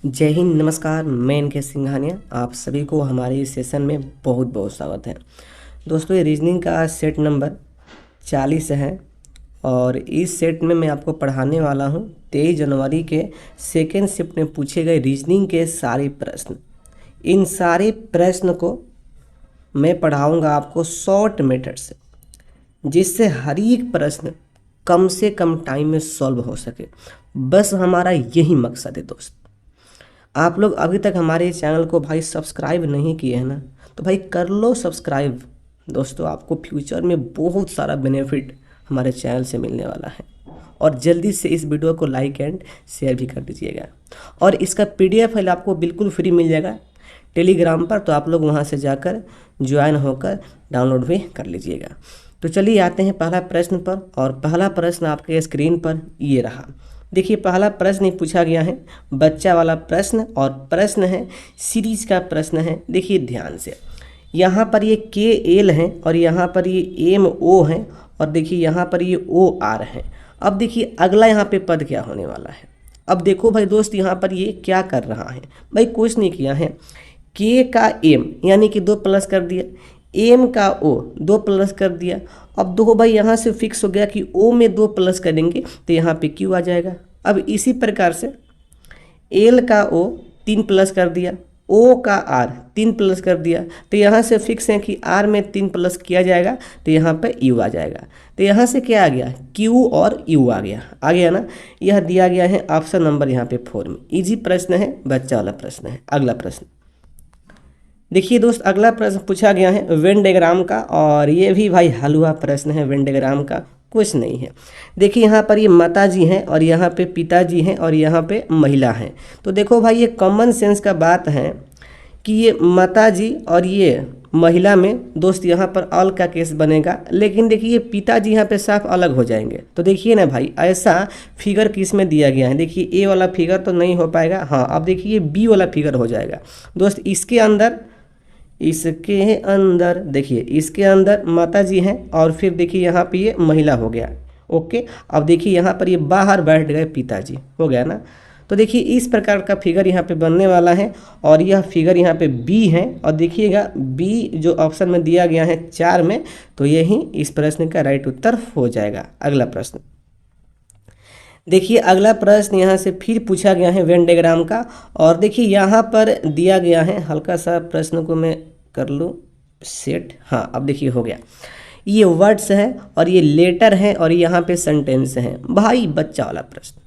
जय हिंद, नमस्कार। मैं इनके सिंघानिया आप सभी को हमारे इस सेशन में बहुत बहुत स्वागत है। दोस्तों, ये रीजनिंग का सेट नंबर 40 है और इस सेट में मैं आपको पढ़ाने वाला हूँ 23 जनवरी के सेकेंड शिफ्ट में पूछे गए रीजनिंग के सारे प्रश्न। इन सारे प्रश्न को मैं पढ़ाऊँगा आपको शॉर्ट मेथड से, जिससे हर एक प्रश्न कम से कम टाइम में सॉल्व हो सके। बस हमारा यही मकसद है दोस्त। आप लोग अभी तक हमारे चैनल को भाई सब्सक्राइब नहीं किए हैं ना, तो भाई कर लो सब्सक्राइब। दोस्तों, आपको फ्यूचर में बहुत सारा बेनिफिट हमारे चैनल से मिलने वाला है। और जल्दी से इस वीडियो को लाइक एंड शेयर भी कर दीजिएगा। और इसका PDF फाइल आपको बिल्कुल फ्री मिल जाएगा टेलीग्राम पर, तो आप लोग वहां से जाकर ज्वाइन होकर डाउनलोड भी कर लीजिएगा। तो चलिए आते हैं पहला प्रश्न पर। और पहला प्रश्न आपके स्क्रीन पर ये रहा। देखिए, पहला प्रश्न ही पूछा गया है बच्चा वाला प्रश्न, और प्रश्न है सीरीज का प्रश्न है। देखिए ध्यान से, यहाँ पर ये KL है और यहाँ पर ये MO है और देखिए यहाँ पर ये OR है। अब देखिए अगला यहाँ पे पद क्या होने वाला है। अब देखो भाई दोस्त, यहाँ पर ये क्या कर रहा है। भाई कुछ नहीं किया है, K का M यानी कि 2 प्लस कर दिया, M का O 2 प्लस कर दिया। अब देखो भाई, यहाँ से फिक्स हो गया कि O में 2 प्लस करेंगे तो यहाँ पे Q आ जाएगा। अब इसी प्रकार से L का O 3 प्लस कर दिया, O का R 3 प्लस कर दिया, तो यहाँ से फिक्स है कि R में 3 प्लस किया जाएगा तो यहाँ पे U आ जाएगा। तो यहाँ से क्या आ गया, Q और U आ गया ना। यह दिया गया है ऑप्शन नंबर यहाँ पे 4 में। इजी प्रश्न है, बच्चा वाला प्रश्न है। अगला प्रश्न देखिए दोस्त, अगला प्रश्न पूछा गया है वेन डायग्राम का, और ये भी भाई हलवा प्रश्न है। वेन डायग्राम का कुछ नहीं है। देखिए यहाँ पर ये माता जी हैं और यहाँ पे पिताजी हैं और यहाँ पे महिला हैं। तो देखो भाई, ये कॉमन सेंस का बात है कि ये माता जी और ये महिला में दोस्त यहाँ पर ऑल का केस बनेगा, लेकिन देखिए ये पिताजी यहाँ पे साफ अलग हो जाएंगे। तो देखिए ना भाई, ऐसा फिगर किस में दिया गया है। देखिए ए वाला फिगर तो नहीं हो पाएगा। हाँ, अब देखिए ये बी वाला फिगर हो जाएगा दोस्त। इसके अंदर देखिए, इसके अंदर माता जी हैं और फिर देखिए यहाँ पे ये महिला हो गया। ओके, अब देखिए यहाँ पर ये बाहर बैठ गए पिताजी, हो गया ना। तो देखिए इस प्रकार का फिगर यहाँ पे बनने वाला है और यह फिगर यहाँ पे बी है। और देखिएगा बी जो ऑप्शन में दिया गया है 4 में, तो यही इस प्रश्न का राइट उत्तर हो जाएगा। अगला प्रश्न देखिए, अगला प्रश्न यहाँ से फिर पूछा गया है वेन डायग्राम का, और देखिए यहाँ पर दिया गया है, हल्का सा प्रश्न को मैं कर लूँ सेट। हाँ, अब देखिए हो गया। ये वर्ड्स है और ये लेटर है और यहाँ पे सेंटेंस है। भाई बच्चा वाला प्रश्न,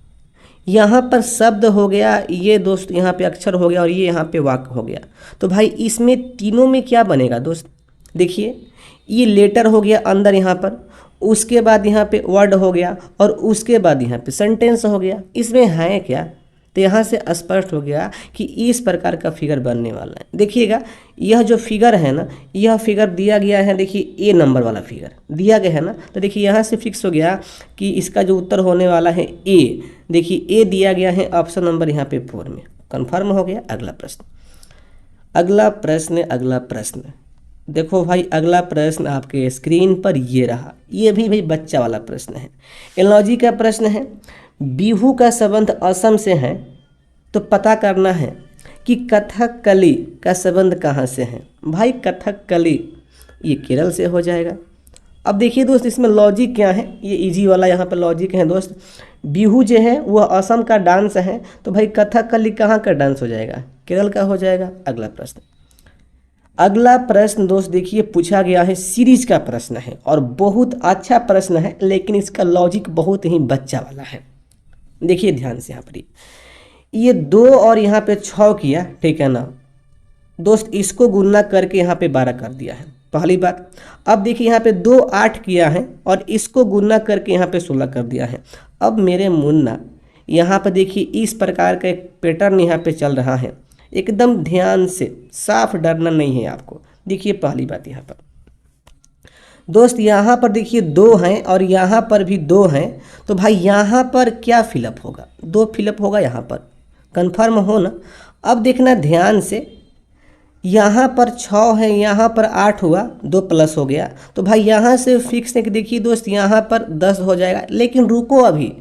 यहाँ पर शब्द हो गया, ये दोस्त यहाँ पे अक्षर हो गया और ये यहाँ पे वाक्य हो गया। तो भाई इसमें तीनों में क्या बनेगा दोस्त। देखिए ये लेटर हो गया अंदर यहाँ पर, उसके बाद यहाँ पे वर्ड हो गया और उसके बाद यहाँ पे सेंटेंस हो गया। इसमें है क्या, तो यहाँ से स्पष्ट हो गया कि इस प्रकार का फिगर बनने वाला है। देखिएगा यह जो फिगर है ना, यह फिगर दिया गया है। देखिए ए नंबर वाला फिगर दिया गया है ना, तो देखिए यहाँ से फिक्स हो गया कि इसका जो उत्तर होने वाला है ए। देखिए ए दिया गया है ऑप्शन नंबर यहाँ पे 4 में, कन्फर्म हो गया। अगला प्रश्न देखो भाई, अगला प्रश्न आपके स्क्रीन पर ये रहा। ये भी भाई बच्चा वाला प्रश्न है, एनालॉजी का प्रश्न है। बिहू का संबंध असम से है, तो पता करना है कि कथकली का संबंध कहाँ से है। भाई कथकली ये केरल से हो जाएगा। अब देखिए दोस्त, इसमें लॉजिक क्या है, ये इजी वाला यहाँ पर लॉजिक है दोस्त। बिहू जो है वह असम का डांस है, तो भाई कथकली कहाँ का डांस हो जाएगा, केरल का हो जाएगा। अगला प्रश्न दोस्त देखिए पूछा गया है, सीरीज का प्रश्न है और बहुत अच्छा प्रश्न है, लेकिन इसका लॉजिक बहुत ही बच्चा वाला है। देखिए ध्यान से, यहाँ पर ये 2 और यहाँ पे 6 किया, ठीक है ना दोस्त। इसको गुणा करके यहाँ पे 12 कर दिया है, पहली बात। अब देखिए यहाँ पे 2 8 किया है और इसको गुणा करके यहाँ पे 16 कर दिया है। अब मेरे मुन्ना, यहाँ पर देखिए इस प्रकार का एक पैटर्न यहाँ पे चल रहा है। एकदम ध्यान से, साफ डरना नहीं है आपको। देखिए पहली बात यहाँ पर दोस्त, यहाँ पर देखिए 2 हैं और यहाँ पर भी 2 हैं, तो भाई यहाँ पर क्या फिलअप होगा, 2 फिलअप होगा यहाँ पर, कंफर्म हो ना। अब देखना ध्यान से, यहाँ पर 6 है, यहाँ पर 8 हुआ, 2 प्लस हो गया, तो भाई यहाँ से फिक्स है कि देखिए दोस्त यहाँ पर 10 हो जाएगा। लेकिन रुको, अभी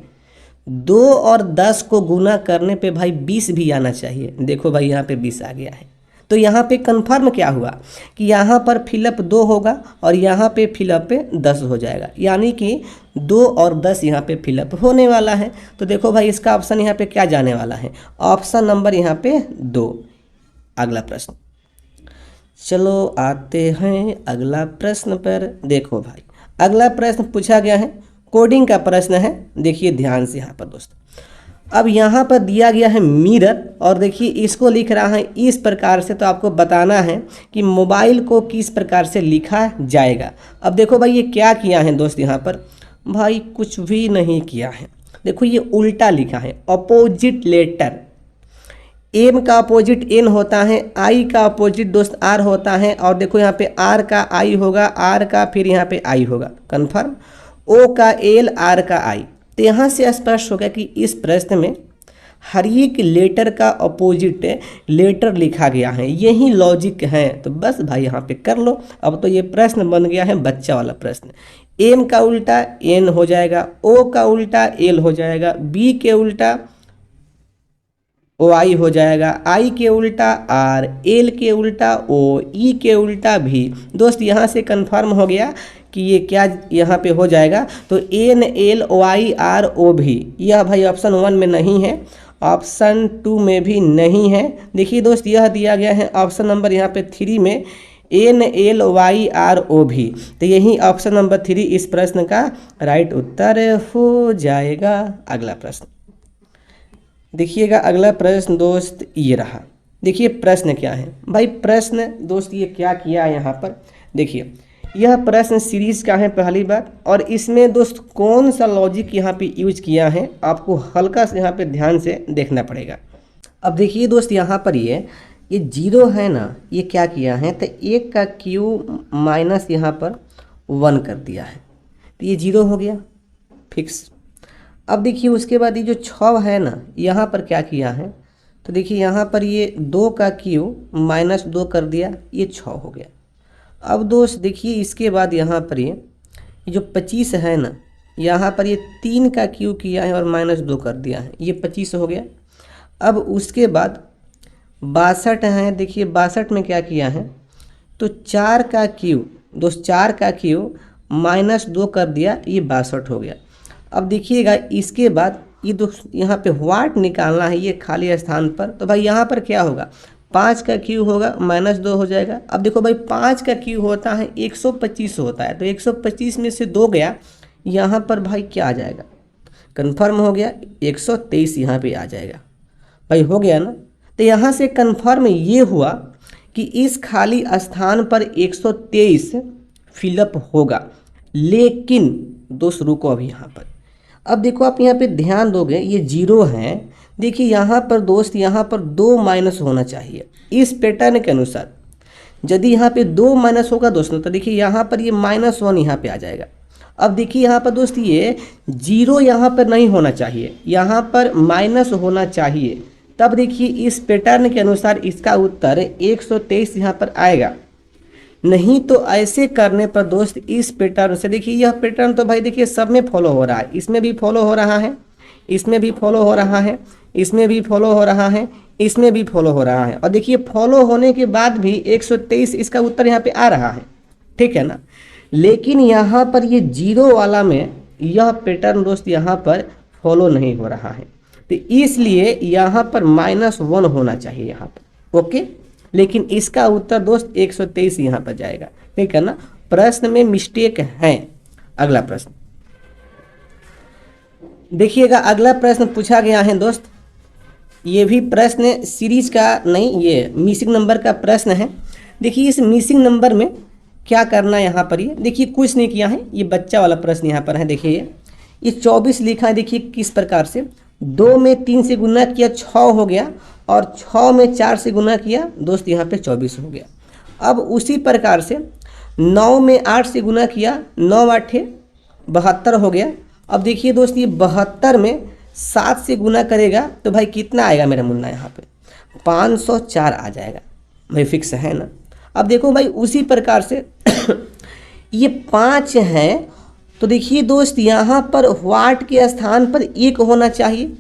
2 और 10 को गुना करने पे भाई 20 भी आना चाहिए। देखो भाई यहाँ पे 20 आ गया है। तो यहाँ पे कन्फर्म क्या हुआ कि यहाँ पर फिलअप 2 होगा और यहाँ पे फिलअप 10 हो जाएगा, यानी कि 2 और 10 यहाँ पे फिलअप होने वाला है। तो देखो भाई इसका ऑप्शन यहाँ पे क्या जाने वाला है, ऑप्शन नंबर यहाँ पे 2। अगला प्रश्न, चलो आते हैं अगला प्रश्न पर। देखो भाई अगला प्रश्न पूछा गया है, कोडिंग का प्रश्न है। देखिए ध्यान से यहाँ पर दोस्तों, अब यहाँ पर दिया गया है मिरर और देखिए इसको लिख रहा है इस प्रकार से। तो आपको बताना है कि मोबाइल को किस प्रकार से लिखा जाएगा। अब देखो भाई ये क्या किया है दोस्त, यहाँ पर भाई कुछ भी नहीं किया है। देखो ये उल्टा लिखा है, अपोजिट लेटर। एम का अपोजिट एन होता है, आई का अपोजिट दोस्त आर होता है, और देखो यहाँ पे आर का आई होगा, आर का फिर यहाँ पे आई होगा, कन्फर्म। ओ का एल, आर का आई। तो यहाँ से स्पष्ट हो गया कि इस प्रश्न में हर एक लेटर का अपोजिट लेटर लिखा गया है, यही लॉजिक है। तो बस भाई यहाँ पे कर लो। अब तो ये प्रश्न बन गया है बच्चा वाला प्रश्न। एम का उल्टा एन हो जाएगा, ओ का उल्टा एल हो जाएगा, बी के उल्टा ओ आई हो जाएगा, आई के उल्टा आर, एल के उल्टा ओ, ई के उल्टा भी। दोस्त यहाँ से कंफर्म हो गया कि ये क्या यहाँ पे हो जाएगा। तो N, L, O I, R, O भी, यह भाई ऑप्शन 1 में नहीं है, ऑप्शन 2 में भी नहीं है। देखिए दोस्त यह दिया गया है ऑप्शन नंबर यहाँ पे 3 में, N, L, Y, are, O भी। तो यही ऑप्शन नंबर 3 इस प्रश्न का राइट उत्तर हो जाएगा। अगला प्रश्न देखिएगा, अगला प्रश्न दोस्त ये रहा। देखिए प्रश्न क्या है भाई, प्रश्न दोस्त ये क्या किया है यहाँ पर। देखिए यह प्रश्न सीरीज का है पहली बात, और इसमें दोस्त कौन सा लॉजिक यहाँ पे यूज किया है आपको हल्का से यहाँ पे ध्यान से देखना पड़ेगा। अब देखिए दोस्त यहाँ पर ये 0 है ना, ये क्या किया है, तो 1 का क्यू माइनस यहाँ पर 1 कर दिया है, तो ये 0 हो गया फिक्स। अब देखिए उसके बाद ये जो 6 है ना, यहाँ पर क्या किया है, तो देखिए यहाँ पर ये 2 का क्यू माइनस 2 कर दिया, ये 6 हो गया। अब दोस्त देखिए इसके बाद यहाँ पर ये जो 25 है ना, यहाँ पर ये 3 का क्यू किया है और माइनस 2 कर दिया है, ये 25 हो गया। अब उसके बाद 62 है, देखिए 62 में क्या किया है, तो 4 का क्यू दोस्त 4 का क्यू माइनस 2 कर दिया, ये 62 हो गया। अब देखिएगा इसके बाद ये दोस्त यहाँ पे व्हाट निकालना है ये खाली स्थान पर, तो भाई यहाँ पर क्या होगा, 5 का क्यू होगा माइनस 2 हो जाएगा। अब देखो भाई 5 का क्यू होता है 125 होता है, तो 125 में से 2 गया, यहाँ पर भाई क्या आ जाएगा, कन्फर्म हो गया 123 यहाँ पे आ जाएगा। भाई हो गया ना, तो यहाँ से कन्फर्म ये हुआ कि इस खाली स्थान पर 123 फिलअप होगा। लेकिन दोस्त रुको अभी यहाँ पर, अब देखो आप यहाँ पे ध्यान दोगे ये 0 है, देखिए यहाँ पर दोस्त यहाँ पर 2 माइनस होना चाहिए इस पैटर्न के अनुसार। यदि यहाँ पे 2 माइनस होगा दोस्तों, तो देखिए यहाँ पर ये -1 यहाँ पे आ जाएगा। अब देखिए यहाँ पर दोस्त ये 0 यहाँ पर नहीं होना चाहिए, यहाँ पर माइनस होना चाहिए, तब देखिए इस पैटर्न के अनुसार इसका उत्तर 123 यहाँ पर आएगा। नहीं तो ऐसे करने पर दोस्त इस पैटर्न से, देखिए यह पैटर्न तो भाई देखिए सब में फॉलो हो रहा है, इसमें भी फॉलो हो रहा है, इसमें भी फॉलो हो रहा है, इसमें भी फॉलो हो रहा है, इसमें भी फॉलो हो रहा है, और देखिए फॉलो होने के बाद भी 123 इसका उत्तर यहाँ पे आ रहा है, ठीक है ना। लेकिन यहाँ पर ये 0 वाला में यह पैटर्न दोस्त यहाँ पर फॉलो नहीं हो रहा है, तो इसलिए यहाँ पर -1 होना चाहिए यहाँ पर, ओके। लेकिन इसका उत्तर दोस्त 123 यहाँ पर जाएगा, ठीक है ना। प्रश्न में मिस्टेक है। अगला प्रश्न देखिएगा, अगला प्रश्न पूछा गया है दोस्त, ये भी प्रश्न सीरीज का नहीं, ये मिसिंग नंबर का प्रश्न है। देखिए इस मिसिंग नंबर में क्या करना है यहाँ पर, ये देखिए कुछ नहीं किया है, ये बच्चा वाला प्रश्न यहाँ पर है। देखिए ये 24 लिखा है, देखिए किस प्रकार से 2 में 3 से गुना किया 6 हो गया, और 6 में 4 से गुना किया दोस्त यहाँ पे 24 हो गया। अब उसी प्रकार से 9 में 8 से गुना किया, 9 8 72 हो गया। अब देखिए दोस्त ये 72 में 7 से गुना करेगा तो भाई कितना आएगा मेरा मुन्ना, यहाँ पे 504 आ जाएगा, भाई फिक्स है ना। अब देखो भाई उसी प्रकार से ये 5 है तो देखिए दोस्त, यहाँ पर वाट के स्थान पर 1 होना चाहिए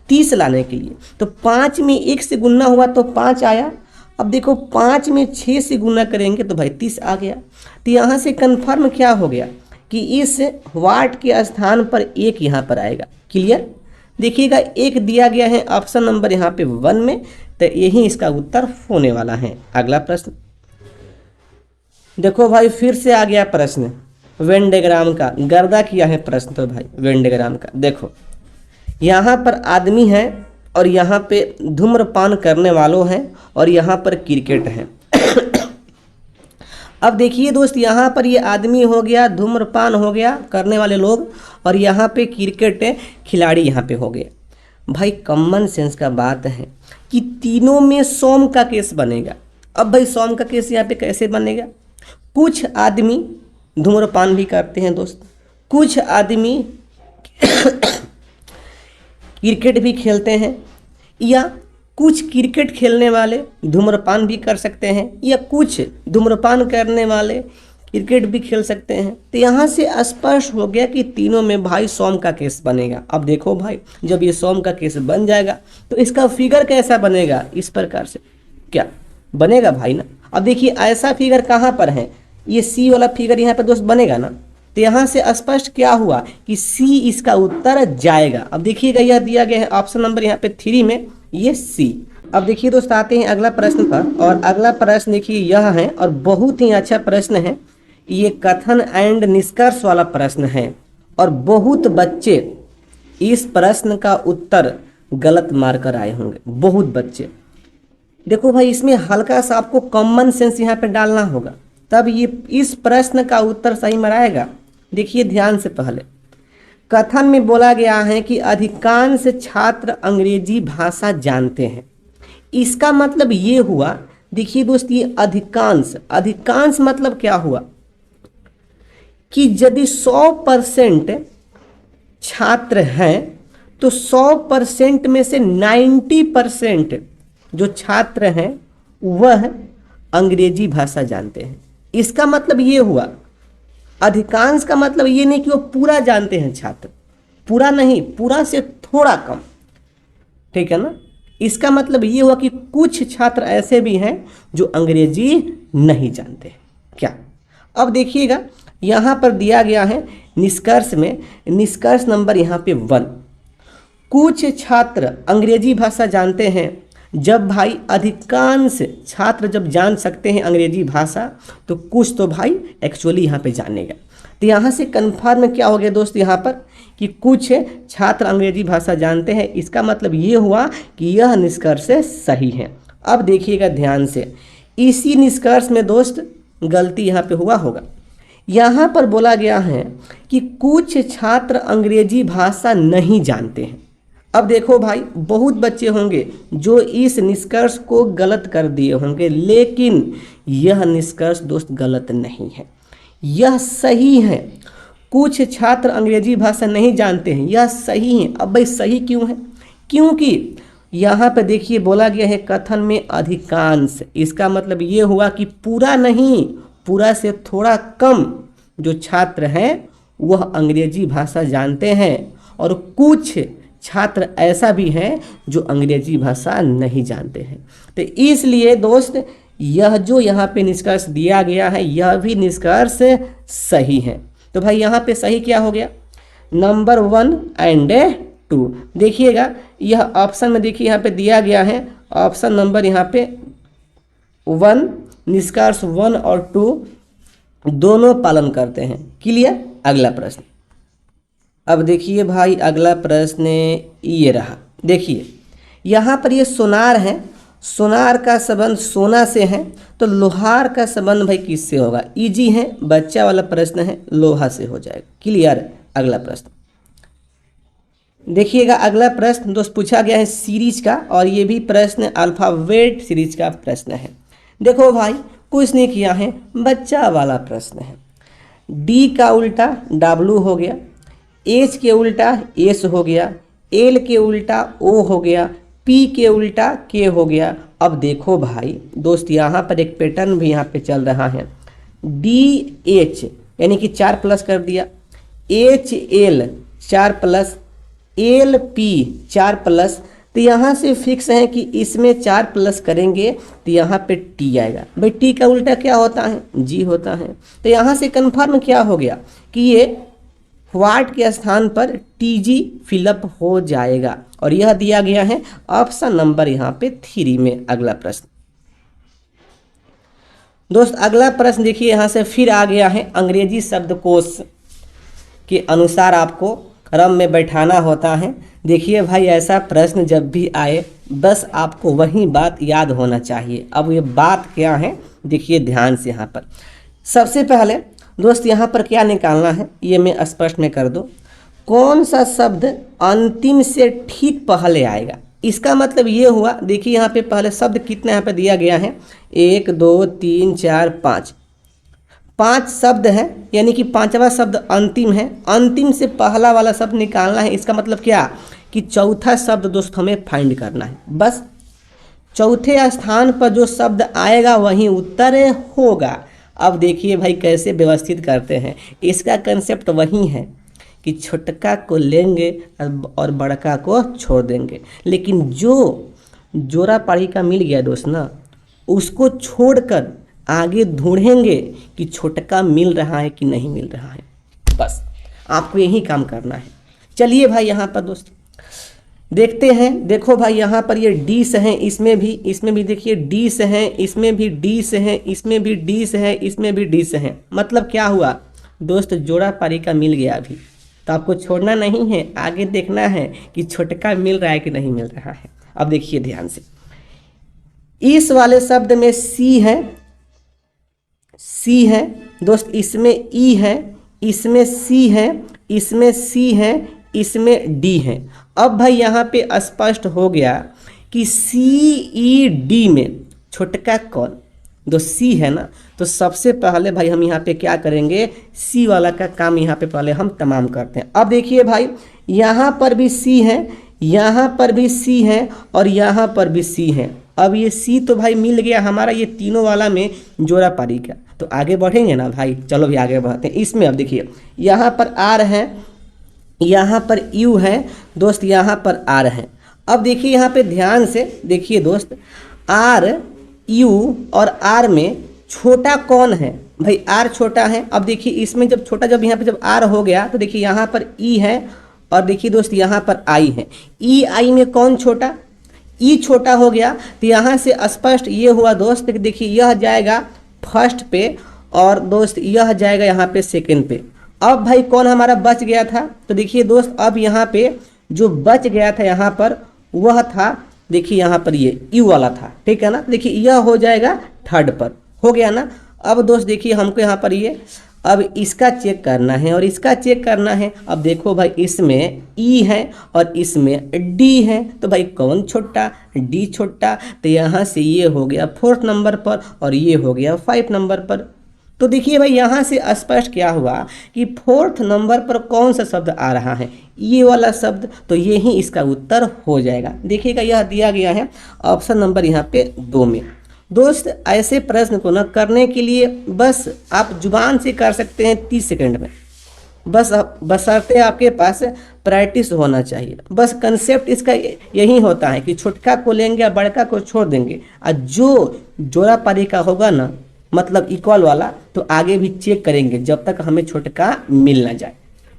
30 लाने के लिए। तो 5 में 1 से गुना हुआ तो 5 आया। अब देखो 5 में 6 से गुना करेंगे तो भाई 30 आ गया। तो यहाँ से कन्फर्म क्या हो गया कि इस वाट के स्थान पर 1 यहाँ पर आएगा। क्लियर? देखिएगा 1 दिया गया है ऑप्शन नंबर यहाँ पे 1 में, तो यही इसका उत्तर होने वाला है। अगला प्रश्न देखो भाई, फिर से आ गया प्रश्न वेन डायग्राम का। गर्दा किया है प्रश्न तो भाई वेन डायग्राम का। देखो यहाँ पर आदमी है और यहाँ पे धूम्रपान करने वालों हैं और यहाँ पर क्रिकेट है। अब देखिए दोस्त, यहाँ पर ये आदमी हो गया, धूम्रपान हो गया करने वाले लोग, और यहाँ पे क्रिकेट खिलाड़ी यहाँ पे हो गए। भाई कॉमन सेंस का बात है कि तीनों में सोम का केस बनेगा। अब भाई सोम का केस यहाँ पे कैसे बनेगा? कुछ आदमी धूम्रपान भी करते हैं दोस्त, कुछ आदमी क्रिकेट भी खेलते हैं, या कुछ क्रिकेट खेलने वाले धूम्रपान भी कर सकते हैं, या कुछ धूम्रपान करने वाले क्रिकेट भी खेल सकते हैं। तो यहाँ से स्पष्ट हो गया कि तीनों में भाई सोम का केस बनेगा। अब देखो भाई, जब ये सोम का केस बन जाएगा तो इसका फिगर कैसा बनेगा? इस प्रकार से क्या बनेगा भाई ना। अब देखिए ऐसा फिगर कहाँ पर है? ये सी वाला फिगर यहाँ पर दोस्त बनेगा ना। तो यहाँ से स्पष्ट क्या हुआ कि सी इसका उत्तर जाएगा। अब देखिएगा यह दिया गया है ऑप्शन नंबर यहाँ पे 3 में, ये सी। अब देखिए दोस्त, आते हैं अगला प्रश्न पर, और अगला प्रश्न देखिए यह है और बहुत ही अच्छा प्रश्न है। ये कथन एंड निष्कर्ष वाला प्रश्न है और बहुत बच्चे इस प्रश्न का उत्तर गलत मारकर आए होंगे, बहुत बच्चे। देखो भाई, इसमें हल्का सा आपको कॉमन सेंस यहाँ पे डालना होगा, तब ये इस प्रश्न का उत्तर सही मराएगा। देखिए ध्यान से, पहले कथन में बोला गया है कि अधिकांश छात्र अंग्रेजी भाषा जानते हैं। इसका मतलब ये हुआ, देखिए दोस्त, ये अधिकांश मतलब क्या हुआ कि यदि 100% छात्र हैं तो 100% में से 90% जो छात्र हैं वह अंग्रेजी भाषा जानते हैं। इसका मतलब ये हुआ, अधिकांश का मतलब ये नहीं कि वो पूरा जानते हैं छात्र, पूरा नहीं, पूरा से थोड़ा कम, ठीक है ना। इसका मतलब ये हुआ कि कुछ छात्र ऐसे भी हैं जो अंग्रेजी नहीं जानते। क्या? अब देखिएगा यहाँ पर दिया गया है निष्कर्ष में, निष्कर्ष नंबर यहाँ पे 1, कुछ छात्र अंग्रेजी भाषा जानते हैं। जब भाई अधिकांश छात्र जब जान सकते हैं अंग्रेजी भाषा, तो कुछ तो भाई एक्चुअली यहाँ पे जानेगा। तो यहाँ से कन्फर्म क्या हो गया दोस्त, यहाँ पर कि कुछ छात्र अंग्रेजी भाषा जानते हैं। इसका मतलब ये हुआ कि यह निष्कर्ष सही है। अब देखिएगा ध्यान से, इसी निष्कर्ष में दोस्त गलती यहाँ पे हुआ होगा। यहाँ पर बोला गया है कि कुछ छात्र अंग्रेजी भाषा नहीं जानते हैं। अब देखो भाई, बहुत बच्चे होंगे जो इस निष्कर्ष को गलत कर दिए होंगे, लेकिन यह निष्कर्ष दोस्त गलत नहीं है, यह सही है। कुछ छात्र अंग्रेजी भाषा नहीं जानते हैं, यह सही है। अब भाई सही क्यों है? क्योंकि यहाँ पे देखिए बोला गया है कथन में अधिकांश, इसका मतलब ये हुआ कि पूरा नहीं, पूरा से थोड़ा कम जो छात्र हैं वह अंग्रेजी भाषा जानते हैं, और कुछ छात्र ऐसा भी हैं जो अंग्रेजी भाषा नहीं जानते हैं। तो इसलिए दोस्त यह जो यहाँ पे निष्कर्ष दिया गया है यह भी निष्कर्ष सही है। तो भाई यहाँ पे सही क्या हो गया? Number 1 and 2। देखिएगा यह ऑप्शन में देखिए यहाँ पे दिया गया है ऑप्शन नंबर यहाँ पे 1, निष्कर्ष 1 और 2 दोनों पालन करते हैं। क्लियर? अगला प्रश्न, अब देखिए भाई अगला प्रश्न ये रहा। देखिए यहाँ पर ये सोनार है, सोनार का संबंध सोना से है, तो लोहार का संबंध भाई किससे होगा? इजी है, बच्चा वाला प्रश्न है, लोहा से हो जाएगा। क्लियर? अगला प्रश्न देखिएगा, अगला प्रश्न दोस्त पूछा गया है सीरीज का, और ये भी प्रश्न अल्फाबेट सीरीज का प्रश्न है। देखो भाई कुछ नहीं किया है, बच्चा वाला प्रश्न है। डी का उल्टा डब्लू हो गया, एच के उल्टा एस हो गया, एल के उल्टा ओ हो गया, पी के उल्टा के हो गया। अब देखो भाई दोस्त यहाँ पर एक पैटर्न भी यहाँ पे चल रहा है, डी एच यानी कि 4 प्लस कर दिया, HL 4 प्लस LP 4 प्लस, तो यहाँ से फिक्स है कि इसमें 4 प्लस करेंगे तो यहाँ पे T आएगा। भाई T का उल्टा क्या होता है? G होता है। तो यहाँ से कन्फर्म क्या हो गया कि ये व्हाट के स्थान पर TG फिलअप हो जाएगा, और यह दिया गया है ऑप्शन नंबर यहाँ पे 3 में। अगला प्रश्न दोस्त, अगला प्रश्न देखिए, यहाँ से फिर आ गया है अंग्रेजी शब्दकोश के अनुसार आपको क्रम में बैठाना होता है। देखिए भाई, ऐसा प्रश्न जब भी आए बस आपको वही बात याद होना चाहिए। अब ये बात क्या है, देखिए ध्यान से। यहाँ पर सबसे पहले दोस्त यहाँ पर क्या निकालना है ये मैं स्पष्ट में कर दूं। कौन सा शब्द अंतिम से ठीक पहले आएगा, इसका मतलब ये हुआ, देखिए यहाँ पे पहले शब्द कितना यहाँ पे दिया गया है, 1 2 3 4 5, 5 शब्द है, यानी कि 5वां शब्द अंतिम है। अंतिम से पहला वाला शब्द निकालना है। इसका मतलब क्या कि चौथा शब्द दोस्त हमें फाइंड करना है। बस चौथे स्थान पर जो शब्द आएगा वही उत्तर होगा। अब देखिए भाई कैसे व्यवस्थित करते हैं, इसका कंसेप्ट वही है कि छोटका को लेंगे और बड़का को छोड़ देंगे, लेकिन जो जोड़ा पारी का मिल गया दोस्त ना, उसको छोड़कर आगे ढूंढेंगे कि छोटका मिल रहा है कि नहीं मिल रहा है। बस आपको यही काम करना है। चलिए भाई यहाँ पर दोस्त देखते हैं। देखो भाई यहाँ पर ये डी से हैं, इसमें भी देखिए डी से हैं, इसमें भी डी से हैं, इसमें भी डी से है, इसमें भी डी से हैं। मतलब क्या हुआ दोस्त, जोड़ा पारी का मिल गया अभी, तो आपको छोड़ना नहीं है, आगे देखना है कि छोटका मिल रहा है कि नहीं मिल रहा है। अब देखिए ध्यान से, इस वाले शब्द में सी है दोस्त, इसमें ई है, इसमें सी है, इसमें सी है, इसमें डी है। अब भाई यहाँ पे स्पष्ट हो गया कि CED में छोटका कौन, दो सी है ना, तो सबसे पहले भाई हम यहाँ पे क्या करेंगे, सी वाला का काम यहाँ पे पहले हम तमाम करते हैं। अब देखिए भाई, यहाँ पर भी सी है, यहाँ पर भी सी है, और यहाँ पर भी सी है। अब ये सी तो भाई मिल गया हमारा ये तीनों वाला में जोड़ा पारी का, तो आगे बढ़ेंगे ना भाई। चलो भी आगे बढ़ते हैं। इसमें अब देखिए यहाँ पर आर है, यहाँ पर यू है दोस्त, यहाँ पर आर है। अब देखिए यहाँ पे ध्यान से देखिए दोस्त, आर यू और आर में छोटा कौन है भाई, आर छोटा है। अब देखिए इसमें जब छोटा, जब यहाँ पे जब आर हो गया तो देखिए यहाँ पर ई है, और देखिए दोस्त यहाँ पर आई है। ई आई में कौन छोटा, ई छोटा हो गया, तो यहाँ से स्पष्ट ये हुआ दोस्त कि देखिए यह जाएगा फर्स्ट पे, और दोस्त यह जाएगा यहाँ पे सेकंड पे। अब भाई कौन हमारा बच गया था, तो देखिए दोस्त अब यहाँ पे जो बच गया था यहाँ पर वह था, देखिए यहाँ पर ये यू वाला था, ठीक है ना। देखिए यह हो जाएगा थर्ड पर, हो गया ना। अब दोस्त देखिए हमको यहाँ पर ये अब इसका चेक करना है और इसका चेक करना है। अब देखो भाई इसमें ई है और इसमें डी है, तो भाई कौन छोटा, डी छोटा, तो यहाँ से ये हो गया 4th नंबर पर और ये हो गया 5 नंबर पर। तो देखिए भाई यहाँ से स्पष्ट क्या हुआ कि 4th नंबर पर कौन सा शब्द आ रहा है, ये वाला शब्द, तो ये ही इसका उत्तर हो जाएगा। देखिएगा यह दिया गया है ऑप्शन नंबर यहाँ पे 2 में। दोस्त ऐसे प्रश्न को ना करने के लिए बस आप जुबान से कर सकते हैं 30 सेकंड में, बस बशर्ते आपके पास प्रैक्टिस होना चाहिए। बस कंसेप्ट इसका यही होता है कि छोटका को लेंगे और बड़का को छोड़ देंगे, और जो जोड़ा पारी का होगा ना, मतलब इक्वल वाला, तो आगे भी चेक करेंगे जब तक हमें छोटका मिल ना जाए।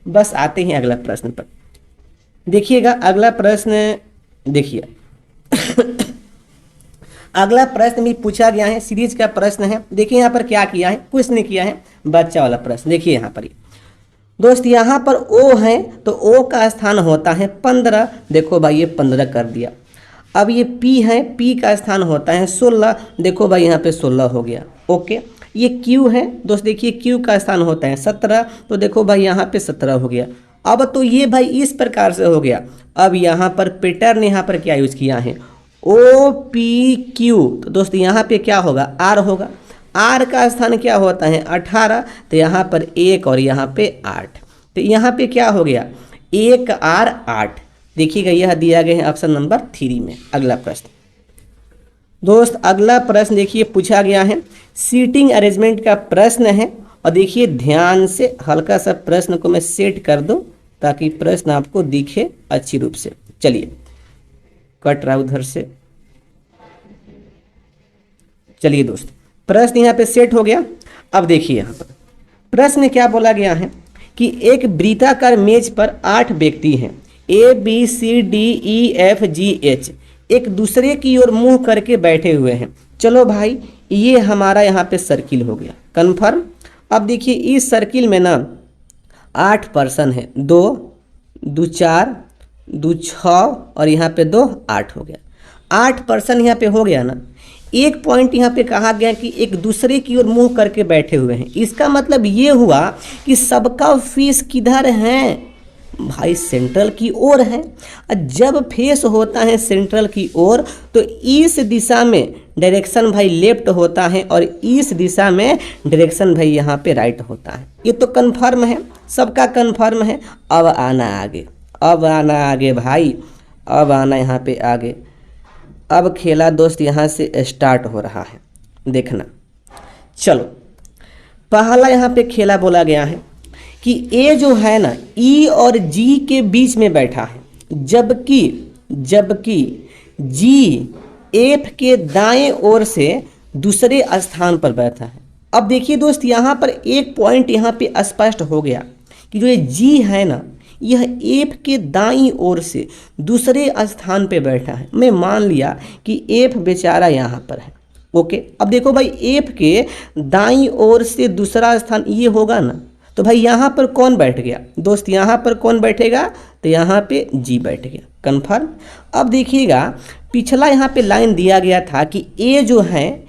बस आते हैं अगला प्रश्न पर। देखिएगा अगला प्रश्न, देखिए अगला प्रश्न भी पूछा गया है, सीरीज का प्रश्न है। देखिए यहाँ पर क्या किया है, कुछ नहीं किया है, बच्चा वाला प्रश्न। देखिए यहाँ पर दोस्त, यहाँ पर ओ है तो ओ का स्थान होता है 15। देखो भाई ये 15 कर दिया। अब ये पी है, पी का स्थान होता है 16। देखो भाई यहाँ पे 16 हो गया, ओके। ये क्यू है दोस्त, देखिए क्यू का स्थान होता है 17, तो देखो भाई यहाँ पे 17 हो गया। अब तो ये भाई इस प्रकार से हो गया। अब यहाँ पर पैटर्न यहाँ पर क्या यूज किया है, ओ पी क्यू, तो दोस्त यहाँ पे क्या होगा, आर होगा। आर का स्थान क्या होता है 18, तो यहाँ पर 1 और यहाँ पे 8, तो यहाँ पे क्या हो गया 1 आर 8। देखिएगा यह दिया गया है ऑप्शन नंबर 3 में। अगला प्रश्न दोस्त, अगला प्रश्न देखिए पूछा गया है, सीटिंग अरेंजमेंट का प्रश्न है, और देखिए ध्यान से हल्का सा प्रश्न को मैं सेट कर दूं ताकि प्रश्न आपको दिखे अच्छी रूप से। चलिए कट रहा उधर से। चलिए दोस्त प्रश्न यहाँ पे सेट हो गया। अब देखिए यहाँ पर प्रश्न क्या बोला गया है कि एक वृत्ताकार मेज पर 8 व्यक्ति हैं, A B C D E F G H, एक दूसरे की ओर मुंह करके बैठे हुए हैं। चलो भाई ये हमारा यहाँ पे सर्किल हो गया कन्फर्म। अब देखिए इस सर्किल में ना 8 पर्सन है, 2 2 4 2 6 और यहाँ पे 2 8 हो गया। 8 पर्सन यहाँ पे हो गया ना। एक पॉइंट यहाँ पे कहा गया कि एक दूसरे की ओर मुंह करके बैठे हुए हैं। इसका मतलब ये हुआ कि सबका फेस किधर है भाई, सेंट्रल की ओर है। जब फेस होता है सेंट्रल की ओर तो इस दिशा में डायरेक्शन भाई लेफ्ट होता है और इस दिशा में डायरेक्शन भाई यहाँ पे राइट होता है। ये तो कन्फर्म है, सबका कन्फर्म है। अब आना आगे, अब आना आगे भाई, अब आना यहाँ पे आगे। अब खेला दोस्त यहाँ से स्टार्ट हो रहा है, देखना। चलो पहला यहाँ पे खेला बोला गया है कि ए जो है ना ई और जी के बीच में बैठा है, जबकि जी एफ के दाएं ओर से दूसरे स्थान पर बैठा है। अब देखिए दोस्त यहाँ पर एक पॉइंट यहाँ पे स्पष्ट हो गया कि जो ये जी है ना यह एफ के दाईं ओर से दूसरे स्थान पे बैठा है। मैं मान लिया कि एफ बेचारा यहाँ पर है। ओके, अब देखो भाई एफ के दाईं ओर से दूसरा स्थान ये होगा ना, तो भाई यहाँ पर कौन बैठ गया दोस्त, यहाँ पर कौन बैठेगा, तो यहाँ पे जी बैठ गया कन्फर्म। अब देखिएगा पिछला यहाँ पे लाइन दिया गया था कि ए जो है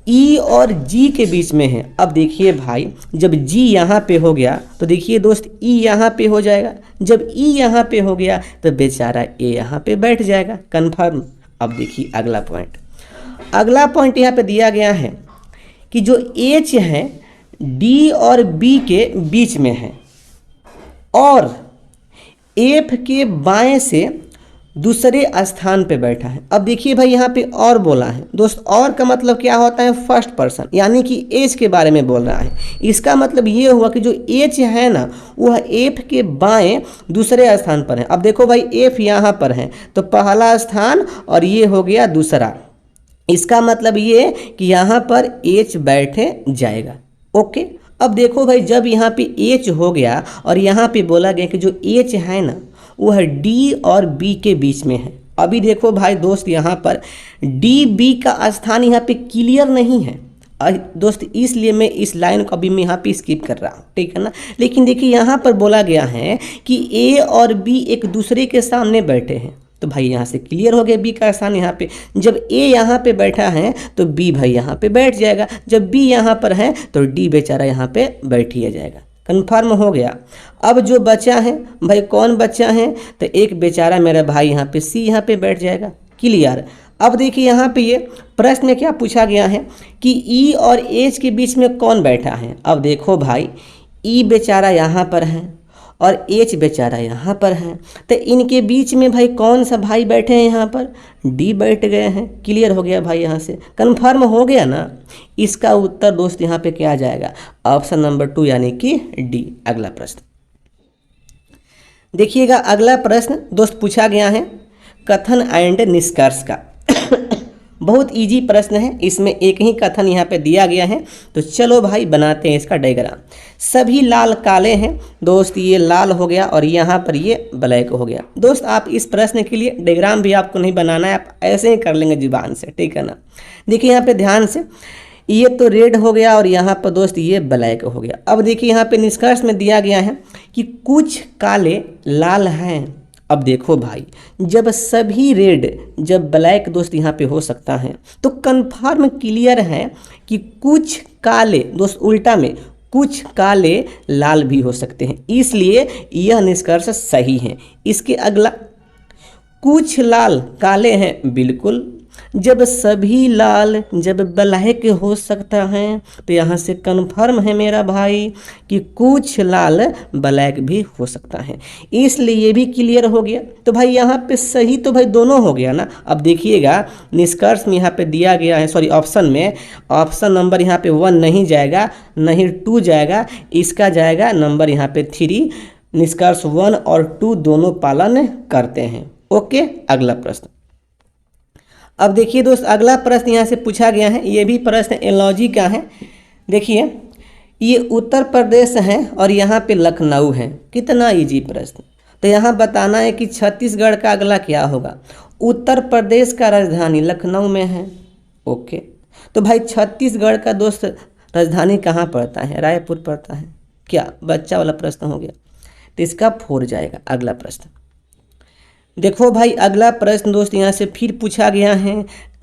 ई और जी के बीच में है। अब देखिए भाई जब जी यहाँ पे हो गया तो देखिए दोस्त ई यहाँ पे हो जाएगा, जब ई यहाँ पे हो गया तो बेचारा ए यहाँ पे बैठ जाएगा कन्फर्म। अब देखिए अगला पॉइंट यहाँ पे दिया गया है कि जो एच है डी और बी के बीच में है और एफ के बाएं से दूसरे स्थान पे बैठा है। अब देखिए भाई यहाँ पे और बोला है दोस्त, और का मतलब क्या होता है, फर्स्ट पर्सन, यानी कि एच के बारे में बोल रहा है। इसका मतलब ये हुआ कि जो एच है ना वह एफ के बाएं दूसरे स्थान पर है। अब देखो भाई एफ यहाँ पर है तो पहला स्थान और ये हो गया दूसरा। इसका मतलब ये कि यहाँ पर एच बैठे जाएगा। ओके, अब देखो भाई जब यहाँ पे एच हो गया और यहाँ पे बोला गया कि जो एच है ना वह डी और बी के बीच में है। अभी देखो भाई दोस्त यहाँ पर डी बी का स्थान यहाँ पे क्लियर नहीं है दोस्त, इसलिए मैं इस लाइन को अभी मैं यहाँ पे स्किप कर रहा हूँ, ठीक है ना। लेकिन देखिए यहाँ पर बोला गया है कि ए और बी एक दूसरे के सामने बैठे हैं, तो भाई यहाँ से क्लियर हो गया बी का स्थान यहाँ पे। जब ए यहाँ पे बैठा है तो बी भाई यहाँ पे बैठ जाएगा, जब बी यहाँ पर है तो डी बेचारा यहाँ पे बैठ ही जाएगा, कन्फर्म हो गया। अब जो बचा है भाई, कौन बचा है, तो एक बेचारा मेरा भाई यहाँ पे सी यहाँ पे बैठ जाएगा, क्लियर। अब देखिए यहाँ पे ये प्रश्न में क्या पूछा गया है कि ई और एच के बीच में कौन बैठा है। अब देखो भाई ई बेचारा यहाँ पर है और एच बेचारा यहाँ पर है, तो इनके बीच में भाई कौन सा भाई बैठे हैं, यहाँ पर डी बैठ गए हैं। क्लियर हो गया भाई, यहाँ से कन्फर्म हो गया ना। इसका उत्तर दोस्त यहाँ पे क्या आ जाएगा, ऑप्शन नंबर 2 यानी कि डी। अगला प्रश्न देखिएगा, अगला प्रश्न दोस्त पूछा गया है कथन एंड निष्कर्ष का। बहुत इजी प्रश्न है, इसमें एक ही कथन यहाँ पे दिया गया है। तो चलो भाई बनाते हैं इसका डायग्राम। सभी लाल काले हैं दोस्त, ये लाल हो गया और यहाँ पर ये ब्लैक हो गया। दोस्त आप इस प्रश्न के लिए डायग्राम भी आपको नहीं बनाना है, आप ऐसे ही कर लेंगे जुबान से, ठीक है ना। देखिए यहाँ पे ध्यान से, ये तो रेड हो गया और यहाँ पर दोस्त ये ब्लैक हो गया। अब देखिए यहाँ पे निष्कर्ष में दिया गया है कि कुछ काले लाल हैं। अब देखो भाई जब सभी रेड जब ब्लैक दोस्त यहाँ पे हो सकता है तो कंफर्म क्लियर है कि कुछ काले दोस्त उल्टा में कुछ काले लाल भी हो सकते हैं, इसलिए यह निष्कर्ष सही है। इसके अगला कुछ लाल काले हैं, बिल्कुल जब सभी लाल जब ब्लैक हो सकता है, तो यहाँ से कन्फर्म है मेरा भाई कि कुछ लाल ब्लैक भी हो सकता है, इसलिए ये भी क्लियर हो गया। तो भाई यहाँ पे सही तो भाई दोनों हो गया ना। अब देखिएगा निष्कर्ष में यहाँ पे दिया गया है, सॉरी ऑप्शन में, ऑप्शन नंबर यहाँ पे 1 नहीं जाएगा, नहीं 2 जाएगा, इसका जाएगा नंबर यहाँ पे 3। निष्कर्ष 1 और 2 दोनों पालन करते हैं। ओके, अगला प्रश्न। अब देखिए दोस्त, अगला प्रश्न यहाँ से पूछा गया है, ये भी प्रश्न एलॉजी का है। देखिए ये उत्तर प्रदेश है और यहाँ पे लखनऊ है। कितना इजी प्रश्न। तो यहाँ बताना है कि छत्तीसगढ़ का अगला क्या होगा। उत्तर प्रदेश का राजधानी लखनऊ में है। ओके, तो भाई छत्तीसगढ़ का दोस्त राजधानी कहाँ पड़ता है? रायपुर पड़ता है। क्या बच्चा वाला प्रश्न हो गया, तो इसका 4 जाएगा। अगला प्रश्न देखो भाई, अगला प्रश्न दोस्त यहाँ से फिर पूछा गया है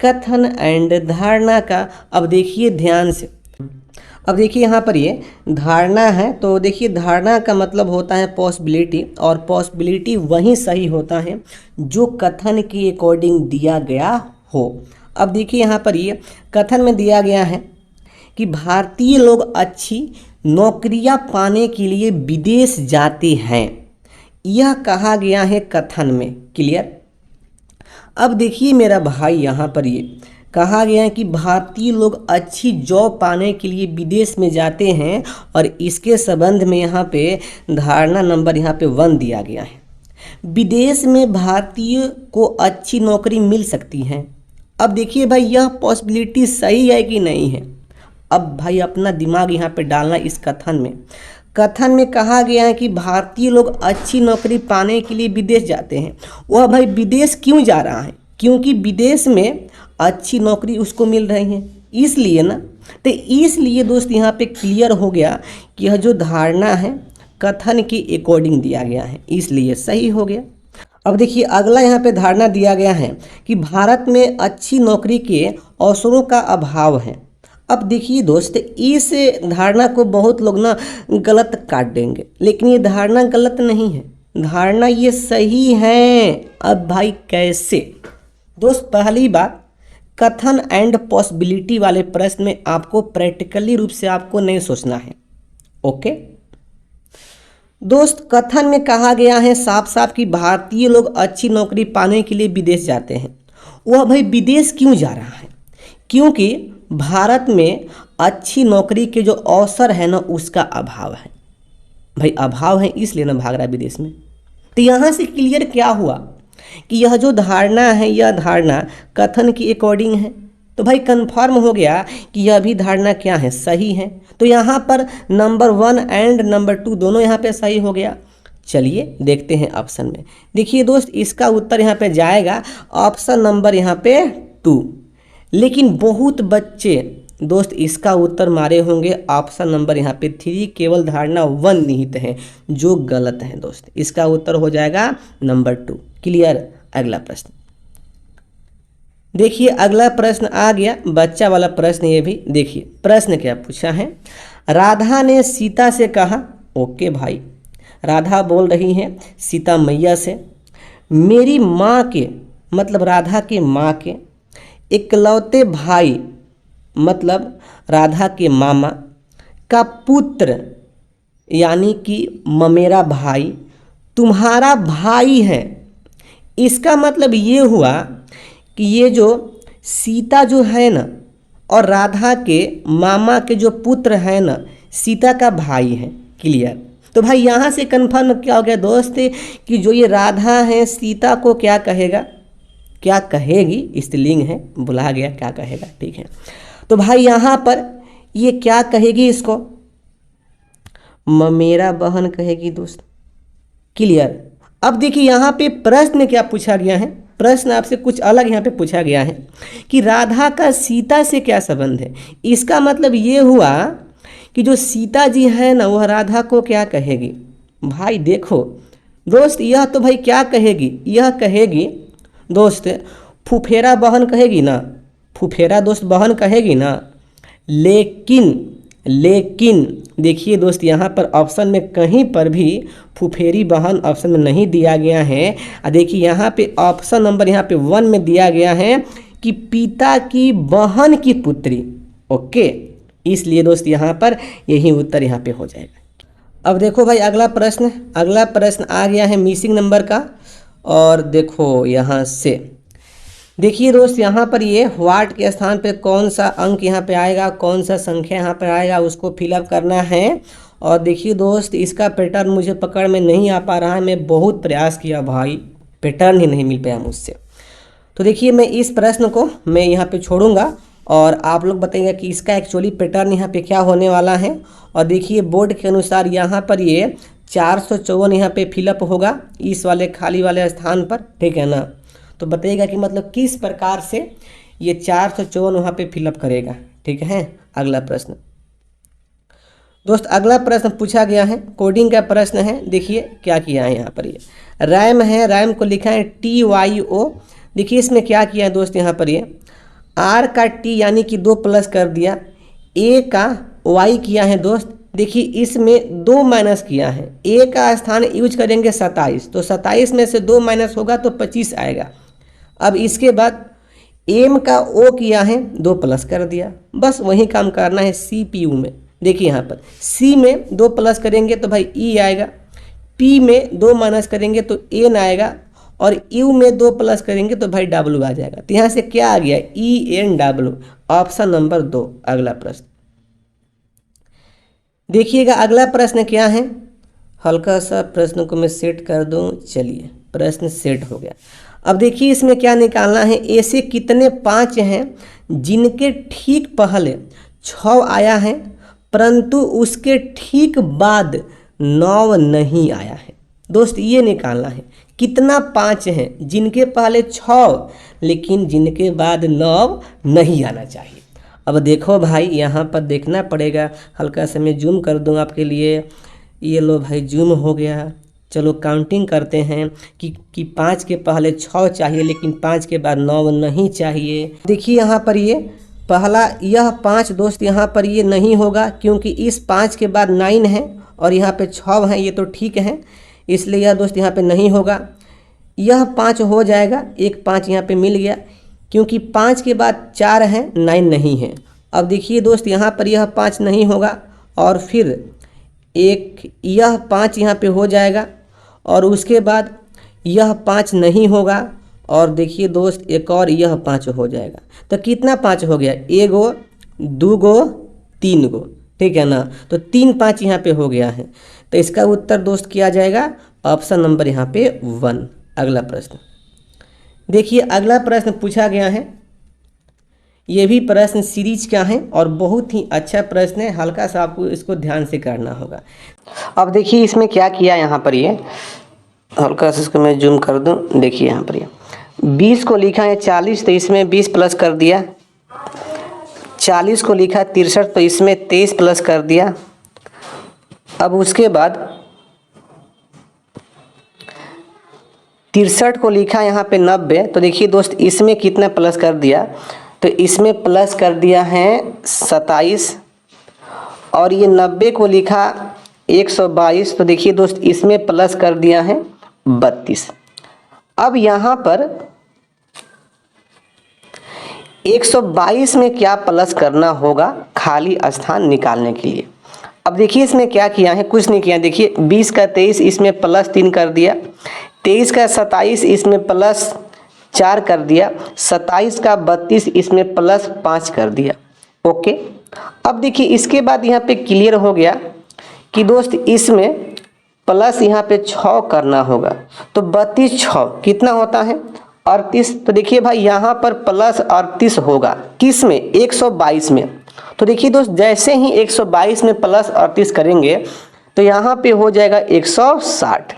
कथन एंड धारणा का। अब देखिए ध्यान से, अब देखिए यहाँ पर ये धारणा है, तो देखिए धारणा का मतलब होता है पॉसिबिलिटी, और पॉसिबिलिटी वही सही होता है जो कथन के अकॉर्डिंग दिया गया हो। अब देखिए यहाँ पर ये कथन में दिया गया है कि भारतीय लोग अच्छी नौकरियां पाने के लिए विदेश जाते हैं, यह कहा गया है कथन में। क्लियर। अब देखिए मेरा भाई, यहाँ पर ये कहा गया है कि भारतीय लोग अच्छी जॉब पाने के लिए विदेश में जाते हैं, और इसके संबंध में यहाँ पे धारणा नंबर यहाँ पे 1 दिया गया है। विदेश में भारतीय को अच्छी नौकरी मिल सकती है। अब देखिए भाई, यह पॉसिबिलिटी सही है कि नहीं है। अब भाई अपना दिमाग यहाँ पे डालना इस कथन में। कथन में कहा गया है कि भारतीय लोग अच्छी नौकरी पाने के लिए विदेश जाते हैं। वह भाई विदेश क्यों जा रहा है? क्योंकि विदेश में अच्छी नौकरी उसको मिल रही है, इसलिए ना। तो इसलिए दोस्त यहाँ पे क्लियर हो गया कि यह जो धारणा है कथन के अकॉर्डिंग दिया गया है, इसलिए सही हो गया। अब देखिए अगला यहाँ पे धारणा दिया गया है कि भारत में अच्छी नौकरी के अवसरों का अभाव है। अब देखिए दोस्त, इस धारणा को बहुत लोग ना गलत काट देंगे, लेकिन ये धारणा गलत नहीं है, धारणा ये सही है। अब भाई कैसे दोस्त? पहली बात, कथन एंड पॉसिबिलिटी वाले प्रश्न में आपको प्रैक्टिकली रूप से आपको नहीं सोचना है। ओके दोस्त, कथन में कहा गया है साफ साफ कि भारतीय लोग अच्छी नौकरी पाने के लिए विदेश जाते हैं। वह भाई विदेश क्यों जा रहा है? क्योंकि भारत में अच्छी नौकरी के जो अवसर है ना उसका अभाव है। भाई अभाव है, इसलिए ना भाग रहा है विदेश में। तो यहाँ से क्लियर क्या हुआ कि यह जो धारणा है, यह धारणा कथन के अकॉर्डिंग है। तो भाई कंफर्म हो गया कि यह भी धारणा क्या है? सही है। तो यहाँ पर नंबर 1 एंड नंबर 2 दोनों यहाँ पे सही हो गया। चलिए देखते हैं ऑप्शन में। देखिए दोस्त, इसका उत्तर यहाँ पे जाएगा ऑप्शन नंबर यहाँ पे 2। लेकिन बहुत बच्चे दोस्त इसका उत्तर मारे होंगे ऑप्शन नंबर यहाँ पे 3, केवल धारणा 1 निहित है, जो गलत है दोस्त। इसका उत्तर हो जाएगा नंबर 2। क्लियर। अगला प्रश्न देखिए, अगला प्रश्न आ गया बच्चा वाला प्रश्न। ये भी देखिए प्रश्न क्या पूछा है। राधा ने सीता से कहा, ओके भाई, राधा बोल रही है सीता मैया से, मेरी माँ के मतलब राधा के माँ के इकलौते भाई मतलब राधा के मामा का पुत्र यानी कि ममेरा भाई तुम्हारा भाई है। इसका मतलब ये हुआ कि ये जो सीता जो है ना और राधा के मामा के जो पुत्र है ना, सीता का भाई है। क्लियर। तो भाई यहाँ से कन्फर्म क्या हो गया दोस्त कि जो ये राधा है सीता को क्या कहेगा, क्या कहेगी? स्त्रीलिंग है, बुला गया, क्या कहेगा? ठीक है। तो भाई यहाँ पर ये क्या कहेगी? इसको ममेरा बहन कहेगी दोस्त। क्लियर। अब देखिए यहाँ पे प्रश्न क्या पूछा गया है। प्रश्न आपसे कुछ अलग यहाँ पे पूछा गया है कि राधा का सीता से क्या संबंध है। इसका मतलब ये हुआ कि जो सीता जी है ना वह राधा को क्या कहेगी। भाई देखो दोस्त, यह तो भाई क्या कहेगी, यह कहेगी दोस्त फुफेरा बहन कहेगी ना, फुफेरा दोस्त बहन कहेगी ना। लेकिन देखिए दोस्त, यहाँ पर ऑप्शन में कहीं पर भी फुफेरी बहन ऑप्शन में नहीं दिया गया है। देखिए यहाँ पे ऑप्शन नंबर यहाँ पे 1 में दिया गया है कि पिता की बहन की पुत्री। ओके, इसलिए दोस्त यहाँ पर यही उत्तर यहाँ पे हो जाएगा। अब देखो भाई अगला प्रश्न आ गया है मिसिंग नंबर का। और देखो यहाँ से देखिए दोस्त, यहाँ पर ये व्हाट के स्थान पे कौन सा अंक यहाँ पे आएगा, कौन सा संख्या यहाँ पे आएगा, उसको फिलअप करना है। और देखिए दोस्त, इसका पैटर्न मुझे पकड़ में नहीं आ पा रहा है। मैं बहुत प्रयास किया भाई, पैटर्न ही नहीं मिल पाया मुझसे। तो देखिए मैं इस प्रश्न को मैं यहाँ पे छोड़ूंगा और आप लोग बताइएगा कि इसका एक्चुअली पैटर्न यहाँ पे क्या होने वाला है। और देखिए बोर्ड के अनुसार यहाँ पर ये 454 यहाँ पे फिलअप होगा इस वाले खाली वाले स्थान पर, ठीक है ना। तो बताइएगा कि मतलब किस प्रकार से ये 454 वहाँ पे फिलअप करेगा, ठीक है। अगला प्रश्न दोस्त, अगला प्रश्न पूछा गया है, कोडिंग का प्रश्न है। देखिए क्या किया है यहाँ पर, ये रैम है, रैम को लिखा है TYO। देखिए इसमें क्या किया है दोस्त, यहाँ पर ये R का T यानी कि 2 प्लस कर दिया, A का Y किया है दोस्त। देखिए इसमें 2 माइनस किया है, A का स्थान यूज करेंगे 27, तो 27 में से 2 माइनस होगा तो 25 आएगा। अब इसके बाद M का O किया है, 2 प्लस कर दिया। बस वही काम करना है CPU में। देखिए यहाँ पर C में 2 प्लस करेंगे तो भाई E आएगा, P में 2 माइनस करेंगे तो N आएगा, और U में 2 प्लस करेंगे तो भाई W आ जाएगा। तो यहाँ से क्या आ गया, ENW, ऑप्शन नंबर 2 अगला प्रश्न। देखिएगा अगला प्रश्न क्या है, हल्का सा प्रश्न को मैं सेट कर दूं। चलिए प्रश्न सेट हो गया। अब देखिए इसमें क्या निकालना है, ऐसे कितने 5 हैं जिनके ठीक पहले 6 आया है परंतु उसके ठीक बाद 9 नहीं आया है। दोस्त ये निकालना है कितना 5 हैं जिनके पहले 6 लेकिन जिनके बाद 9 नहीं आना चाहिए। अब देखो भाई यहाँ पर देखना पड़ेगा, हल्का सा मैं जूम कर दूँ आपके लिए। ये लो भाई जूम हो गया। चलो काउंटिंग करते हैं कि 5 के पहले 6 चाहिए लेकिन 5 के बाद 9 नहीं चाहिए। देखिए यहाँ पर ये पहला यह 5 दोस्त यहाँ पर ये नहीं होगा क्योंकि इस 5 के बाद 9 है और यहाँ पे 6 हैं, ये तो ठीक है, इसलिए यह दोस्त यहाँ पे नहीं होगा। यह 5 हो जाएगा, एक 5 यहाँ पे मिल गया क्योंकि 5 के बाद 4 है, 9 नहीं है। अब देखिए दोस्त यहाँ पर यह 5 नहीं होगा और फिर एक यह 5 यहाँ पे हो जाएगा और उसके बाद यह 5 नहीं होगा और देखिए दोस्त एक और यह 5 हो जाएगा। तो कितना 5 हो गया, 1 गो 2 गो 3 गो, ठीक है ना। तो 3 5 यहाँ पे हो गया है। तो इसका उत्तर दोस्त किया जाएगा ऑप्शन नंबर यहाँ पे 1। अगला प्रश्न देखिए, अगला प्रश्न पूछा गया है, ये भी प्रश्न सीरीज का है और बहुत ही अच्छा प्रश्न है। हल्का सा आपको इसको ध्यान से करना होगा। अब देखिए इसमें क्या किया, यहाँ पर ये हल्का सा इसको मैं जूम कर दूं। देखिए यहाँ पर ये 20 को लिखा है 40 तो इसमें 20 प्लस कर दिया, 40 को लिखा है 63 तो इसमें 23 प्लस कर दिया। अब उसके बाद 63 को लिखा यहाँ पे 90 तो देखिए दोस्त इसमें कितना प्लस कर दिया, तो इसमें प्लस कर दिया है 27 और ये 90 को लिखा 122 तो देखिए दोस्त इसमें प्लस कर दिया है 32। अब यहाँ पर 122 में क्या प्लस करना होगा खाली स्थान निकालने के लिए। अब देखिए इसमें क्या किया है, कुछ नहीं किया। देखिए 20 का 23 इसमें प्लस 3 कर दिया, 23 का 27 इसमें प्लस 4 कर दिया, 27 का 32 इसमें प्लस 5 कर दिया। ओके, अब देखिए इसके बाद यहाँ पे क्लियर हो गया कि दोस्त इसमें प्लस यहाँ पे 6 करना होगा। तो 32 6 कितना होता है 38। तो देखिए भाई यहाँ पर प्लस 38 होगा किस में, 122 में। तो देखिए दोस्त जैसे ही 122 में प्लस 38 करेंगे तो यहाँ पे हो जाएगा 160।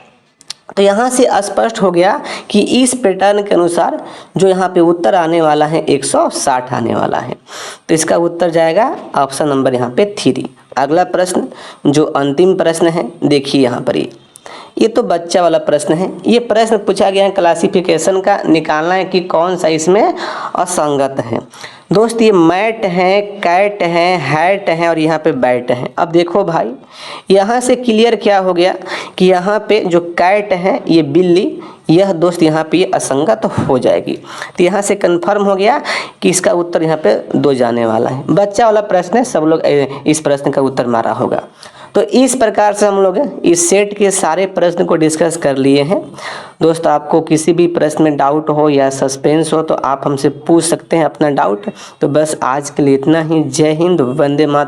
तो यहाँ से स्पष्ट हो गया कि इस पैटर्न के अनुसार जो यहाँ पे उत्तर आने वाला है 160 आने वाला है। तो इसका उत्तर जाएगा ऑप्शन नंबर यहाँ पे 3। अगला प्रश्न जो अंतिम प्रश्न है, देखिए यहाँ पर ये तो बच्चा वाला प्रश्न है। ये प्रश्न पूछा गया है क्लासिफिकेशन का, निकालना है कि कौन सा इसमें असंगत है। दोस्त ये मैट है, कैट है, हैट है और यहाँ पे बैट है। अब देखो भाई यहाँ से क्लियर क्या हो गया कि यहाँ पे जो कैट है ये बिल्ली, यह दोस्त यहाँ पे असंगत हो जाएगी। तो यहाँ से कंफर्म हो गया कि इसका उत्तर यहाँ पे 2 जाने वाला है। बच्चा वाला प्रश्न है, सब लोग इस प्रश्न का उत्तर मारा होगा। तो इस प्रकार से हम लोग इस सेट के सारे प्रश्न को डिस्कस कर लिए हैं। दोस्त आपको किसी भी प्रश्न में डाउट हो या सस्पेंस हो तो आप हमसे पूछ सकते हैं अपना डाउट। तो बस आज के लिए इतना ही। जय हिंद, वंदे मातरम।